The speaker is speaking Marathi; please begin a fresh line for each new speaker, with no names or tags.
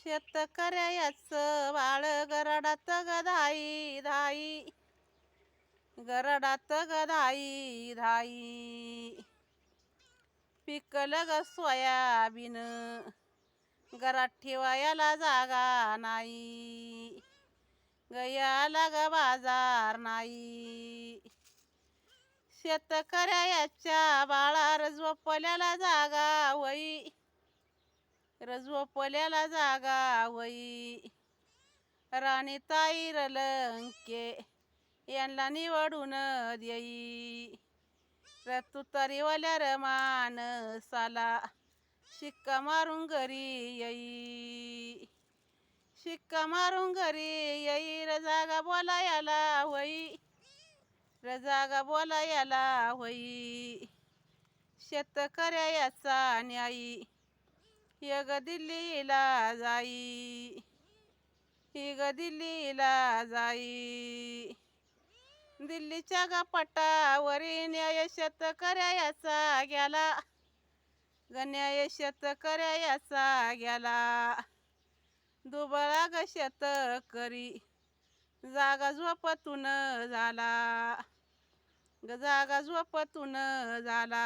शेतकऱ्याचं बाळ गराडात गधाई धाई, गराडात गधाई धाई. पिकलं ग सोयाबीन, घरात ठेवायला जागा नाही, गयाला ग बाजार नाही. शेतकऱ्याच्या बाळार झोपल्याला जागा होई, झोपल्याला जागा होई. राणीताई रलंके यांना निवडून देई, तुतारीवाल्या माणसाला शिक्का मारून घरी येई, शिक्का मारून घरी येई. जागा बोलायला होई, जागा बोलायला होई. शेतकऱ्याचा न्यायी हे ग दिल्लीला जाई, ही ग दिल्लीला जाई. दिल्लीच्या ग पटावरी न्याय शेतकऱ्याचा गेला, ग न्याय शेतकऱ्याचा गेला. दुबळा ग शेतकरी जागा झोपतून झाला, ग जागा झोपतून झाला.